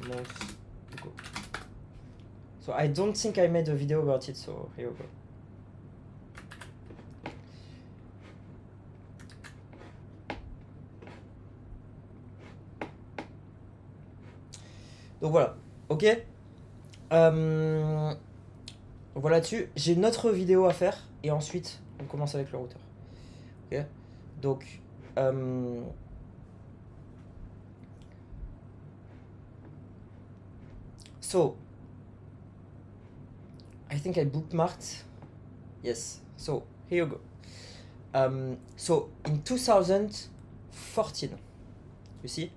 months ago. So I don't think I made a video about it, so here we go. Donc voilà, ok. Voilà dessus. J'ai une autre vidéo à faire et ensuite on commence avec le routeur. Ok. Donc so I think I bookmarked. Yes. So here you go. So in 2014, you see,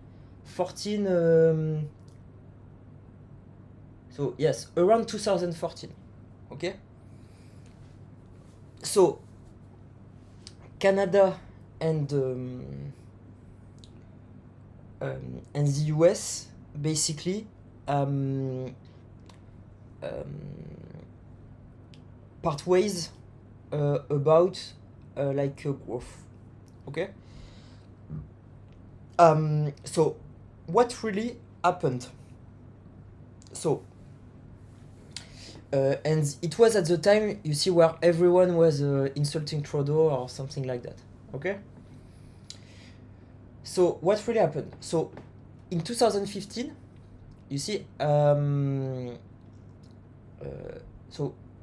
14. So yes, around 2014. Okay. So Canada and the US basically part ways about like growth. Okay. So what really happened? So and it was at the time, you see, where everyone was insulting Trudeau or something like that. Okay. So what really happened? So in 2015, you see, so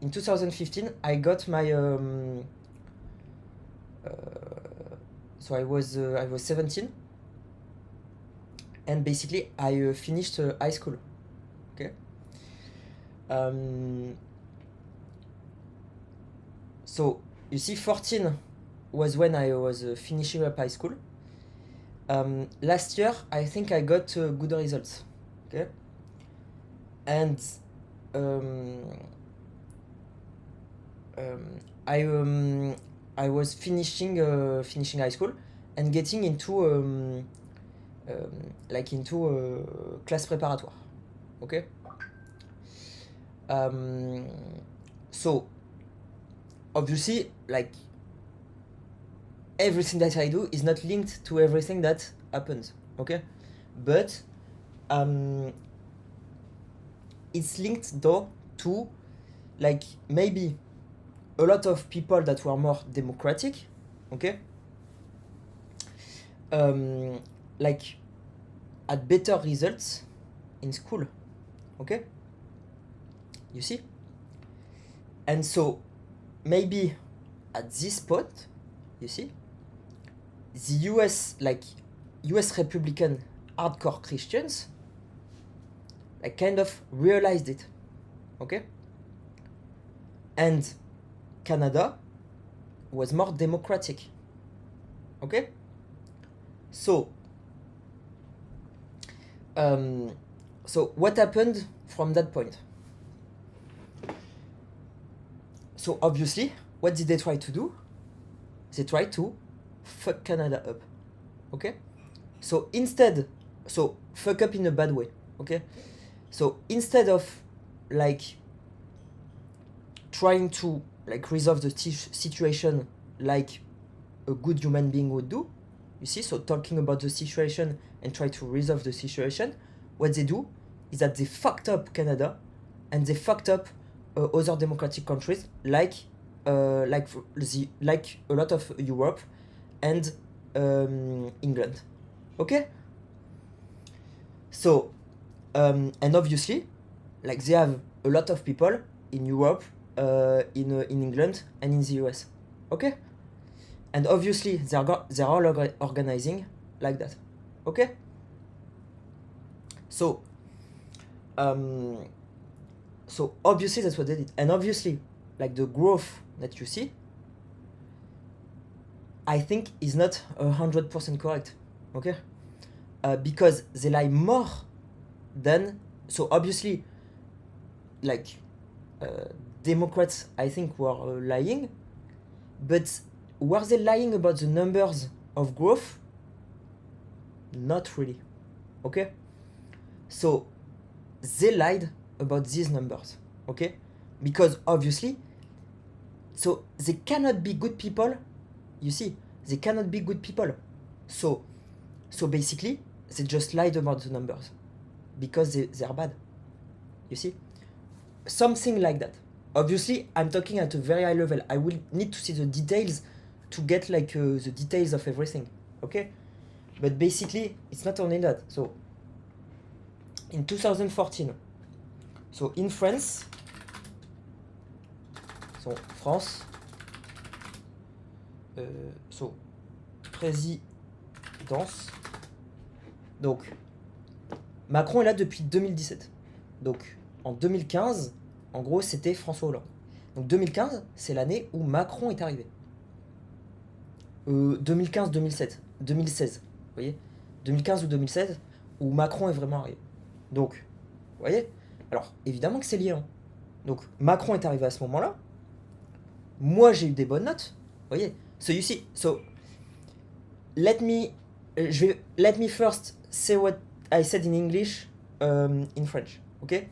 in 2015 I got my so I was 17, and basically I finished high school. Okay. So you see, 14 was when I was finishing up high school. Last year I think I got good results. Okay. And I was finishing high school and getting into like into class préparatoire. Okay. So obviously, like, everything that I do is not linked to everything that happens. Okay. But it's linked though to, like, maybe a lot of people that were more democratic. Okay. Like, had better results in school. Okay. You see. And so maybe at this point, you see, the US, like US Republican hardcore Christians, like, kind of realized it. Okay. And Canada was more democratic. Okay. So so what happened from that point? So obviously, what did they try to do? They tried to fuck Canada up. Okay. So instead, so fuck up in a bad way. Okay. So instead of, like, trying to, like, resolve the situation like a good human being would do, you see, so talking about the situation and try to resolve the situation, what they do is that they fucked up Canada and they fucked up other democratic countries like a lot of Europe and England. Okay. So and obviously, like, they have a lot of people in Europe, in England and in the US. Okay. And obviously they're all organizing like that. Okay. So so obviously that's what they did. And obviously, like, the growth that you see, I think, is not 100% correct. Okay. Because they lie more than, so obviously, like, Democrats, I think, were lying, but were they lying about the numbers of growth? Not really. Okay. So they lied about these numbers. Okay. Because obviously, so they cannot be good people. You see, they cannot be good people. So basically, they just lied about the numbers. because they're bad. You see? Something like that. Obviously, I'm talking at a very high level. I will need to see the details to get like the details of everything. Okay? But basically, it's not only that. So, in 2014, so in France, so France, so présidence. Donc, Macron est là depuis 2017. Donc, en 2015, en gros, c'était François Hollande. Donc 2015, c'est l'année où Macron est arrivé. 2015-2007, 2016, vous voyez 2015 ou 2016, où Macron est vraiment arrivé. Donc, vous voyez. Alors, évidemment que c'est lié. Hein. Donc, Macron est arrivé à ce moment-là. Moi, j'ai eu des bonnes notes. Vous voyez. So, you see. So, let me first say what I said in English in French. Ok.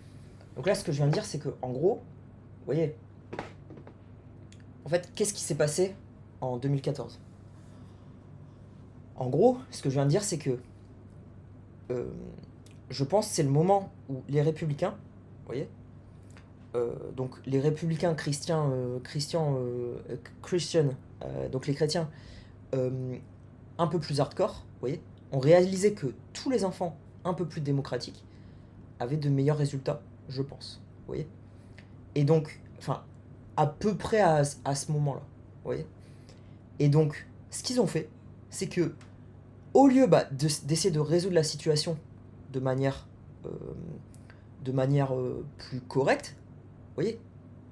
Donc là, ce que je viens de dire, c'est que, en gros, vous voyez, en fait, qu'est-ce qui s'est passé en 2014 ? En gros, ce que je viens de dire, c'est que je pense que c'est le moment où les républicains, vous voyez, donc les républicains Christian, donc les chrétiens un peu plus hardcore, vous voyez, ont réalisé que tous les enfants un peu plus démocratiques avaient de meilleurs résultats, je pense, vous voyez. Et donc, enfin, à peu près à ce moment-là, vous voyez. Et donc, ce qu'ils ont fait, c'est que, au lieu d'essayer de résoudre la situation de manière plus correcte, vous voyez,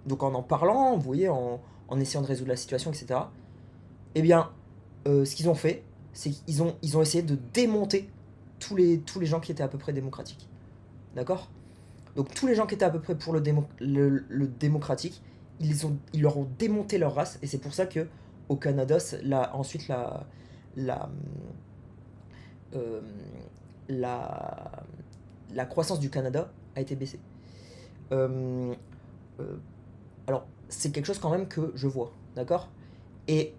donc en parlant, vous voyez, en essayant de résoudre la situation, etc., eh bien, ce qu'ils ont fait, c'est qu'ils ont essayé de démonter tous les gens qui étaient à peu près démocratiques. D'accord ? Donc tous les gens qui étaient à peu près pour le démocratique, ils leur ont démonté leur race, et c'est pour ça que au Canada, ensuite la croissance du Canada a été baissée. Alors, c'est quelque chose quand même que je vois, d'accord ? Et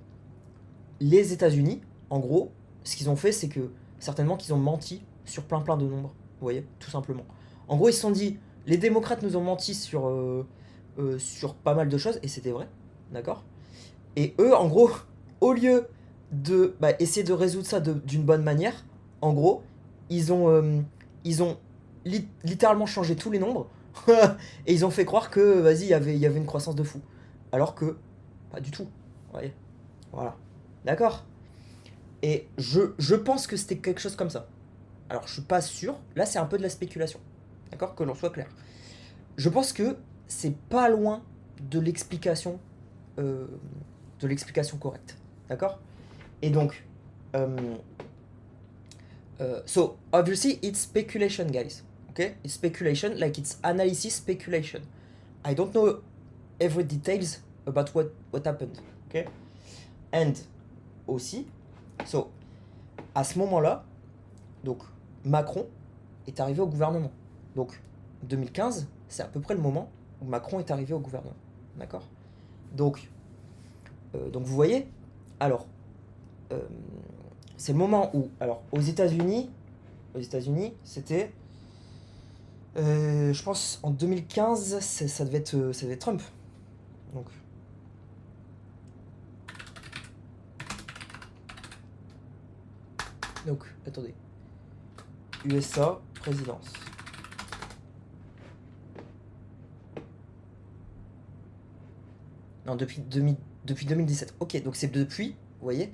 les États-Unis, en gros, ce qu'ils ont fait, c'est que certainement qu'ils ont menti sur plein de nombres, vous voyez, tout simplement. En gros, ils se sont dit, les démocrates nous ont menti sur pas mal de choses, et c'était vrai, d'accord ? Et eux, en gros, au lieu de essayer de résoudre ça d'une bonne manière, en gros, ils ont littéralement changé tous les nombres, et ils ont fait croire que, vas-y, il y avait une croissance de fou. Alors que, pas du tout, vous voyez ? Voilà. D'accord ? Et je pense que c'était quelque chose comme ça. Alors, je suis pas sûr. Là, c'est un peu de la spéculation. D'accord ? Que l'on soit clair. Je pense que c'est pas loin de l'explication correcte. D'accord ? Et donc, so obviously it's speculation, guys. Okay? It's speculation, like it's analysis speculation. I don't know every details about what happened. Okay? And aussi, so, à ce moment-là, donc Macron est arrivé au gouvernement. Donc 2015, c'est à peu près le moment où Macron est arrivé au gouvernement. D'accord ? Donc vous voyez, alors, c'est le moment où, alors, aux États-Unis, c'était, je pense, en 2015, ça devait être Trump. Donc, attendez. USA, présidence. Non, depuis 2017. Ok, donc c'est depuis, vous voyez,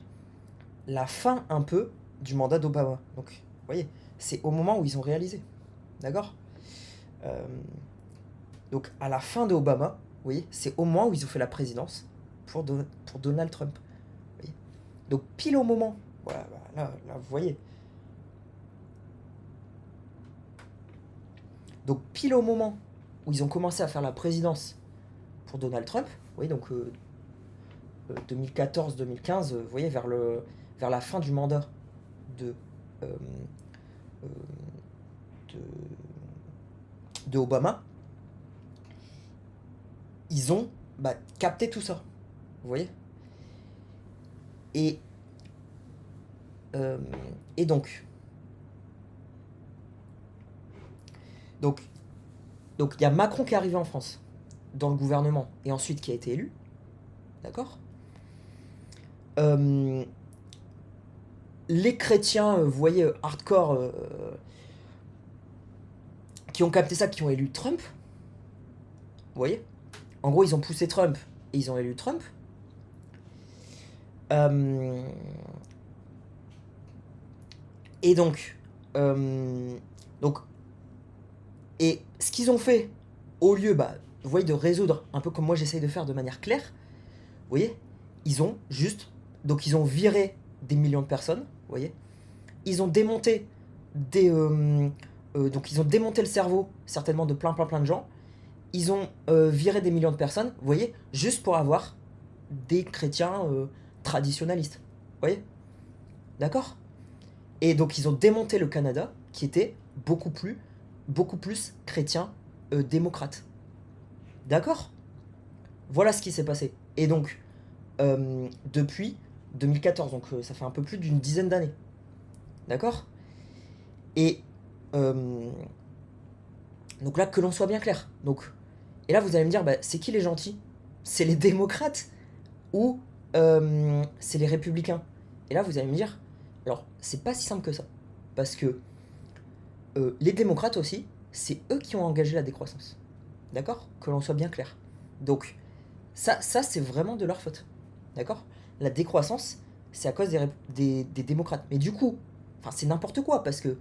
la fin un peu du mandat d'Obama. Donc, vous voyez, c'est au moment où ils ont réalisé. D'accord ? Donc, à la fin de Obama, vous voyez, c'est au moment où ils ont fait la présidence pour Donald Trump. Vous voyez ? Donc, pile au moment, voilà, là, vous voyez. Donc, pile au moment où ils ont commencé à faire la présidence pour Donald Trump, vous voyez, donc 2014-2015, vous voyez, vers la fin du mandat de Obama, ils ont capté tout ça, vous voyez. Et donc, Donc, il y a Macron qui est arrivé en France, dans le gouvernement, et ensuite qui a été élu. D'accord. Les chrétiens, vous voyez, hardcore, qui ont capté ça, qui ont élu Trump. Vous voyez. En gros, ils ont poussé Trump et ils ont élu Trump. Et donc, et ce qu'ils ont fait, au lieu, vous voyez, de résoudre, un peu comme moi j'essaye de faire de manière claire, vous voyez, ils ont juste, donc ils ont viré des millions de personnes, vous voyez, ils ont démonté donc ils ont démonté le cerveau, certainement de plein de gens, ils ont viré des millions de personnes, vous voyez, juste pour avoir des chrétiens traditionnalistes, vous voyez, d'accord. Et donc ils ont démonté le Canada, qui était beaucoup plus chrétien démocrate. D'accord. Voilà ce qui s'est passé. Et donc, depuis 2014, donc ça fait un peu plus d'une dizaine d'années. D'accord. Et donc là, que l'on soit bien clair. Donc, et là, vous allez me dire, c'est qui les gentils? C'est les démocrates ou c'est les républicains? Et là, vous allez me dire, alors, c'est pas si simple que ça. Parce que les démocrates aussi, c'est eux qui ont engagé la décroissance. D'accord. Que l'on soit bien clair. Donc, ça c'est vraiment de leur faute. D'accord. La décroissance, c'est à cause des démocrates. Mais du coup, c'est n'importe quoi, parce que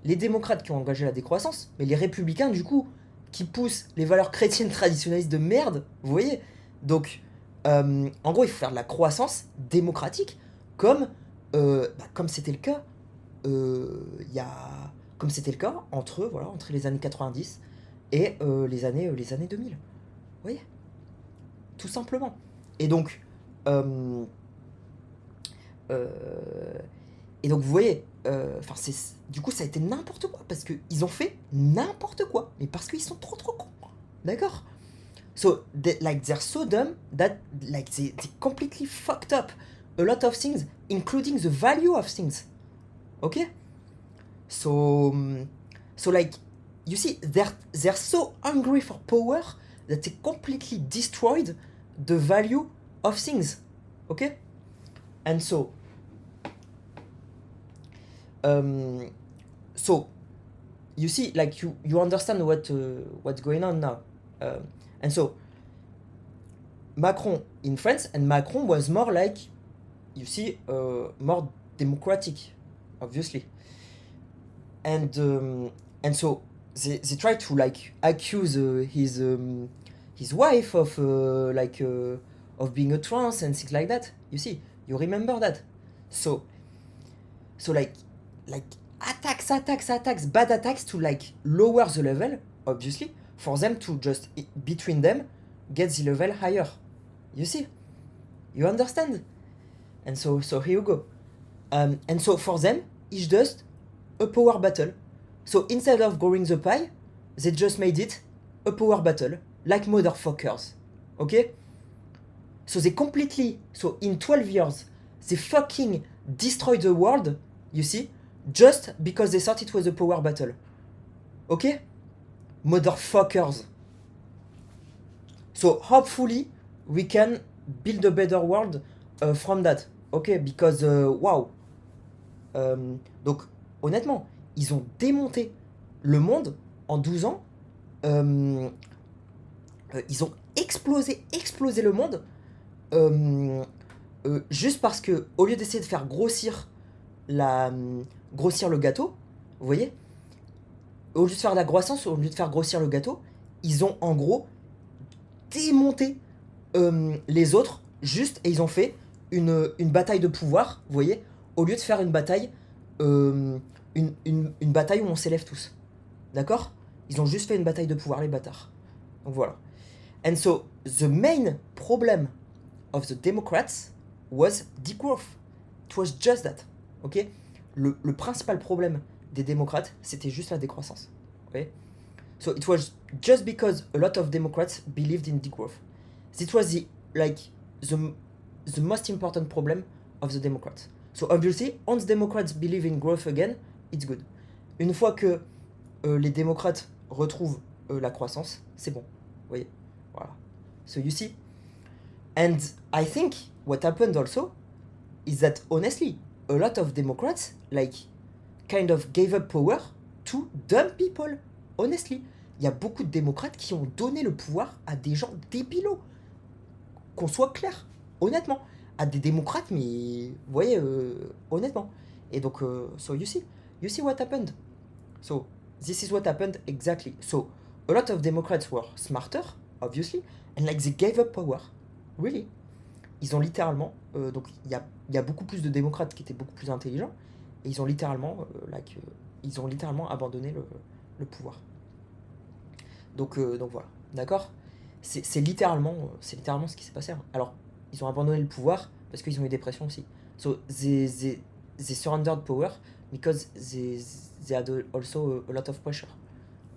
les démocrates qui ont engagé la décroissance, mais les républicains, du coup, qui poussent les valeurs chrétiennes traditionnalistes de merde, vous voyez. Donc, en gros, il faut faire de la croissance démocratique, comme c'était le cas, comme c'était le cas entre les années 90 et les années 2000. Vous voyez. Tout simplement. Et donc, euh, vous voyez, du coup, ça a été n'importe quoi, parce qu'ils ont fait n'importe quoi, mais parce qu'ils sont trop cons. D'accord. So, they're so dumb that, they completely fucked up a lot of things, including the value of things. Okay? So, you see, they're so hungry for power that they completely destroyed the value of things. Okay? And so, you see, you understand what's going on now. And so, Macron in France, and Macron was more you see, more democratic, obviously. And so they try to accuse his wife of being a trans and things like that. You see, you remember that. So attacks, bad attacks to lower the level, obviously, for them to just between them get the level higher. You see, you understand. And so here you go. And so for them, it's just a power battle. So instead of growing the pie, they just made it a power battle, like motherfuckers. Okay? So they completely, in 12 years, they fucking destroyed the world, you see, just because they thought it was a power battle. Okay? Motherfuckers. So hopefully we can build a better world from that. Okay? Because, wow. Donc, honnêtement, ils ont démonté le monde en 12 ans. Ils ont explosé le monde. Juste parce que, au lieu d'essayer de faire grossir le gâteau, vous voyez, au lieu de faire de la croissance, au lieu de faire grossir le gâteau, ils ont en gros démonté les autres, juste, et ils ont fait une bataille de pouvoir, vous voyez, au lieu de faire une bataille, une bataille où on s'élève tous. D'accord? Ils ont juste fait une bataille de pouvoir, les bâtards. Donc voilà. And so, the main problem of the Democrats was degrowth. It was just that. Ok? Le principal problème des démocrates, c'était juste la décroissance. Ok? So it was just because a lot of Democrats believed in degrowth. This was the most important problem of the Democrats. So obviously, once Democrats believe in growth again, it's good. Une fois que les démocrates retrouve la croissance, c'est bon. Vous voyez? Voilà. So you see? And I think what happened also is that honestly, a lot of Democrats like kind of gave up power to dumb people. Honestly, il y a beaucoup de démocrates qui ont donné le pouvoir à des gens débilos. Qu'on soit clair, honnêtement, à des démocrates, mais vous voyez, honnêtement. Et donc, so you see what happened. So this is what happened exactly. So a lot of Democrats were smarter, obviously, and like they gave up power. Really. Ils ont littéralement, donc il y a beaucoup plus de démocrates qui étaient beaucoup plus intelligents, et ils ont littéralement, abandonné le pouvoir. Donc voilà, d'accord. C'est littéralement ce qui s'est passé. Hein. Alors, ils ont abandonné le pouvoir parce qu'ils ont eu des pressions aussi. So they surrendered power because they had also a lot of pressure.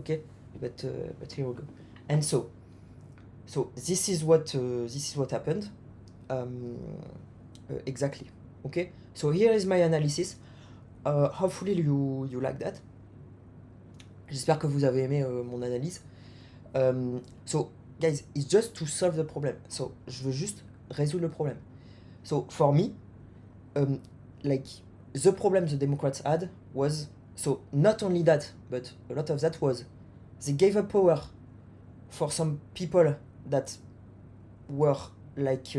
Okay, but here we go. And so this is what happened. Exactly. Okay. So here is my analysis. Hopefully you like that. J'espère que vous avez aimé mon analyse. So guys, it's just to solve the problem. So je veux juste résoudre le problème. So for me, like the problem the Democrats had was, so not only that, but a lot of that was they gave up power for some people that were like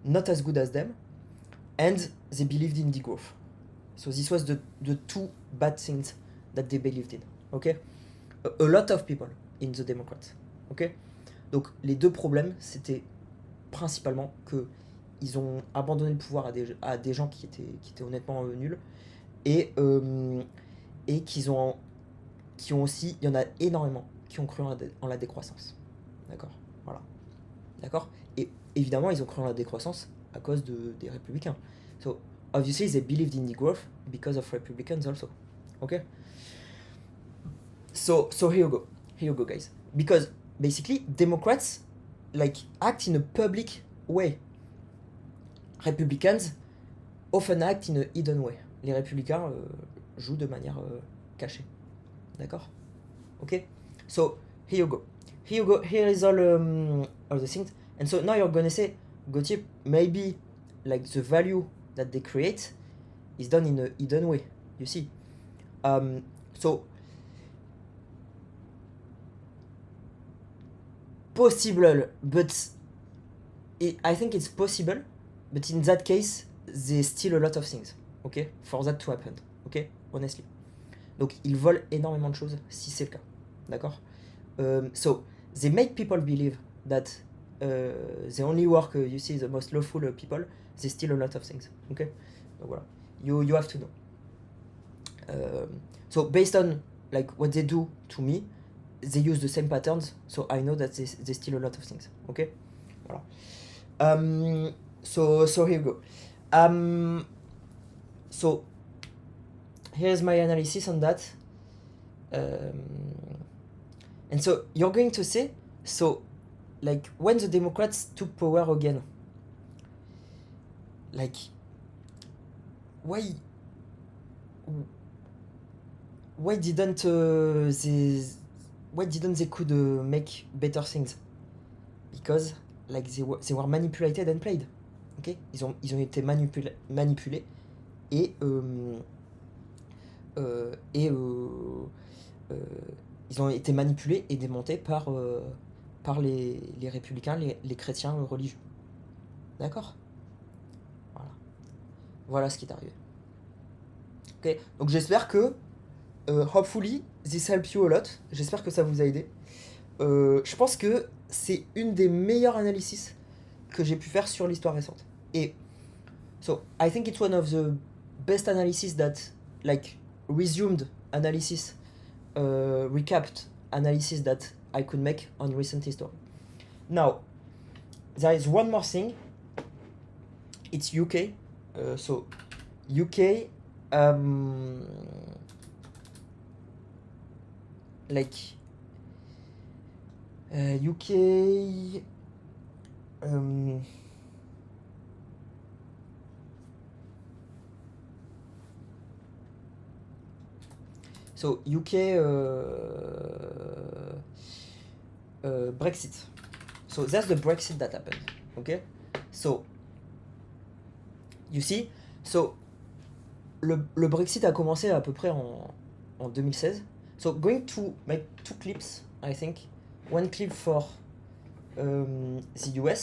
not as good as them, and they believed in degrowth. So this was the two bad things that they believed in. Okay, a lot of people in the Democrats. Okay, donc les deux problèmes, c'était principalement que ils ont abandonné le pouvoir à des gens qui étaient honnêtement nuls, et qui ont aussi, il y en a énormément qui ont cru en la décroissance. D'accord, voilà. D'accord. Et évidemment, ils ont cru en la décroissance à cause des républicains. So obviously they believed in degrowth because of Republicans also. Okay. So here you go, guys. Because basically Democrats like act in a public way. Republicans often act in a hidden way. Les républicains jouent de manière cachée. D'accord? Okay? So here you go. Here is all the things. And so now you're gonna say, Gauthier, maybe like the value that they create is done in a hidden way. You see? So possible, but I think it's possible, but in that case, there's still a lot of things, okay, for that to happen, okay, honestly. Donc, ils volent énormément de choses si c'est le cas, d'accord. So, they make people believe that they only work, you see, the most lawful people, there's still a lot of things, okay. Donc, voilà, you have to know. So, based on, like, what they do to me, they use the same patterns, so I know that there's still a lot of things, okay. Voilà. So here we go. So here's my analysis on that. And so you're going to say, so like when the Democrats took power again, like why didn't they could make better things? Because like they were manipulated and played. Okay, ils ont été manipulés et ils ont été manipulés et démontés par les républicains, les chrétiens religieux. D'accord. Voilà ce qui est arrivé. Ok, donc j'espère que hopefully this helps you a lot. J'espère que ça vous a aidé. Je pense que c'est une des meilleures analyses que j'ai pu faire sur l'histoire récente. Et so I think it's one of the best analysis that like resumed analysis, recapped analysis that I could make on recent history. Now there is one more thing. It's UK. So UK, like UK. So UK, Brexit. So that's the Brexit that happened. Okay? So, you see? So, le Brexit a commencé à peu près en 2016. So, going to make two clips, I think. One clip for the US